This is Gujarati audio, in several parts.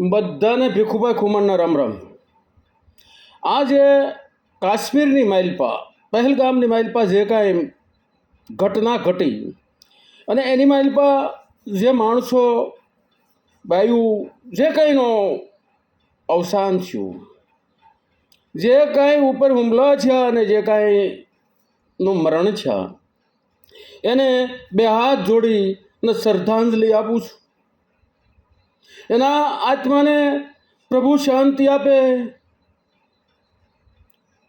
બધાને ભીખુભાઈ ખુમાણના રામ રામ. આ જે કાશ્મીરની માઇલપા, પહેલગામની માઇલપા જે કાંઈ ઘટના ઘટી અને એની માઇલપા જે માણસો બાયું જે કંઈનો અવસાન થયું, જે કાંઈ ઉપર હુમલા થયા અને જે કાંઈનું મરણ થયા, એને બે હાથ જોડીને શ્રદ્ધાંજલિ આપું છું. એના આત્માને પ્રભુ શાંતિ આપે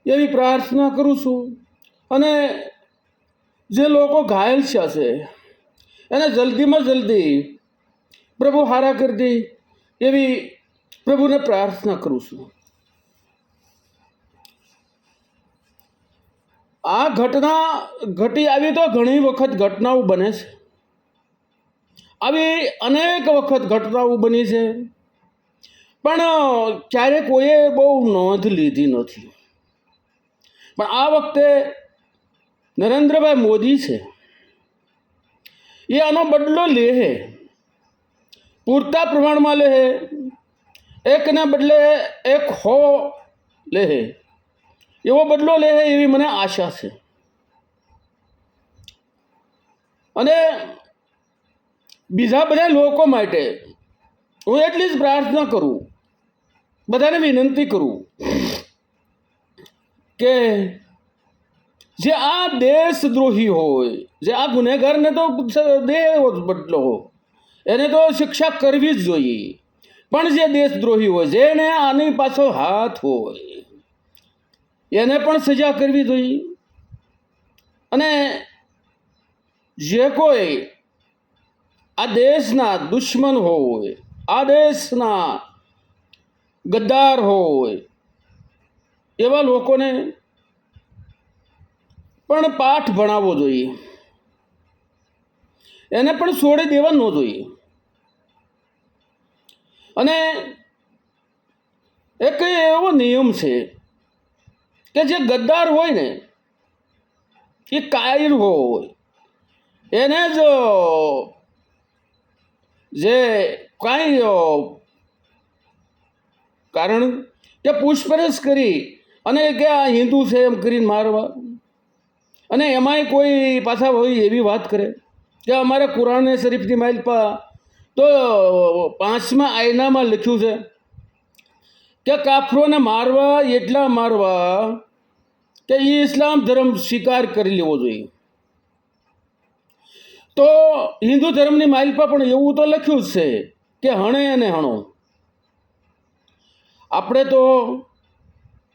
એવી પ્રાર્થના કરું છું. અને જે લોકો ઘાયલ છે એને જલ્દીમાં જલ્દી પ્રભુ હારા કરી દે એવી પ્રભુને પ્રાર્થના કરું છું. આ ઘટના ઘટી આવી તો ઘણી વખત ઘટનાઓ બને છે, આવી અનેક વખત ઘટનાઓ બની છે, પણ ક્યારે કોઈએ બહુ નોંધ લીધી નથી. પણ આ વખતે નરેન્દ્રભાઈ મોદી છે એ આનો બદલો લે છે, પૂરતા પ્રમાણમાં લે છે. એકને બદલે એક હો લે છે, એવો બદલો લે છે એવી મને આશા છે. અને બીજા બધા લોકો માટે હું એટલી જ પ્રાર્થના કરું, બધાને વિનંતી કરું કે જે આ દેશદ્રોહી હોય, જે આ ગુનેગારને તો દેવો જ બદલો હોય, એને તો શિક્ષા કરવી જ જોઈએ. પણ જે દેશદ્રોહી હોય, જેને આની પાછો હાથ હોય, એને પણ સજા કરવી જોઈએ. અને જે કોઈ આ દેશના દુશ્મન હોય, આ દેશના ગદ્દાર હોય, એવા લોકોને પણ પાઠ ભણાવવો જોઈએ, એને પણ છોડી દેવા ન જોઈએ. અને એક એવો નિયમ છે કે જે ગદ્દાર હોય ને એ કાયર હોય, એને જ જે કાંઈ કારણ કે પૂછપરછ કરી અને કે આ હિન્દુ છે એમ કરીને મારવા, અને એમાંય કોઈ પાછા હોય એવી વાત કરે કે અમારે કુરાન શરીફની માઇલપા તો 5મા આયનામાં લખ્યું છે કે કાફરોને મારવા એટલા મારવા કે એ ઇસ્લામ ધર્મ સ્વીકાર કરી લેવો જોઈએ. તો હિન્દુ ધર્મની માઇલપા પણ એવું તો લખ્યું જ છે કે હણે અને હણો. આપણે તો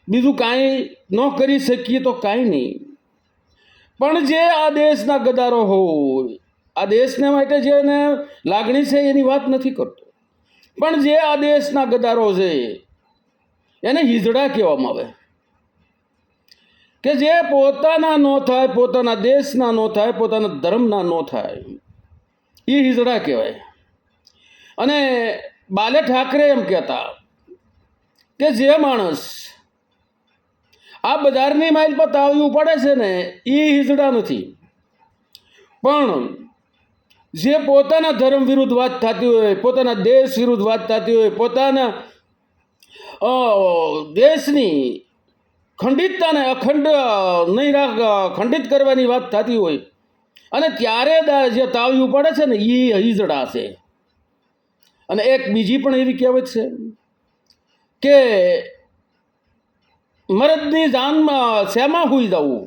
બીજું કાંઈ ન કરી શકીએ તો કાંઈ નહીં, પણ જે આ દેશના ગદારો હોય, આ દેશને માટે જેને લાગણી છે એની વાત નથી કરતો, પણ જે આ દેશના ગદારો છે એને હિજડા કહેવામાં આવે, કે જે પોતાના ન થાય, પોતાના દેશના ન થાય, પોતાના ધર્મના ન થાય, એ હિજડા કહેવાય. અને બાલે ઠાકરે એમ કહેતા કે જે માણસ આ બજારની માઇલ પર તાવ્યું પડે છે ને એ હિજડા નથી, પણ જે પોતાના ધર્મ વિરુદ્ધ વાત થતી હોય, પોતાના દેશ વિરુદ્ધ વાત થતી હોય, પોતાના દેશની ખંડિતતાને અખંડ નહીં ખંડિત કરવાની વાત થતી હોય, અને ત્યારે જે તાવ્યું પડે છે ને એ હિજડા છે. અને એક બીજી પણ એવી કહેવત છે કે મરદની જાનમાં શેમાં હુઈ જવું,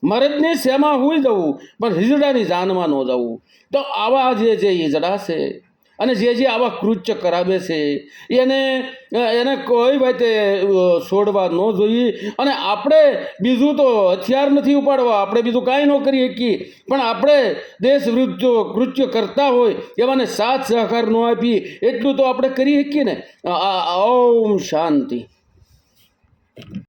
મરદની શેમાં હુઈ જવું પણ હિજડાની જાનમાં ન જવું. તો આવા જે હિજડા છે અને જે આવા કૃત્ય કરાવે છે એને કોઈ વાતે છોડવા ન જોઈએ. અને આપણે બીજું તો હથિયાર નથી ઉપાડવા, આપણે બીજું કાંઈ ન કરી શકીએ, પણ આપણે દેશ વિરુદ્ધ કૃત્ય કરતા હોય એવાને સાથ સહકાર ન આપીએ એટલું તો આપણે કરી શકીએ ને. ઓમ શાંતિ.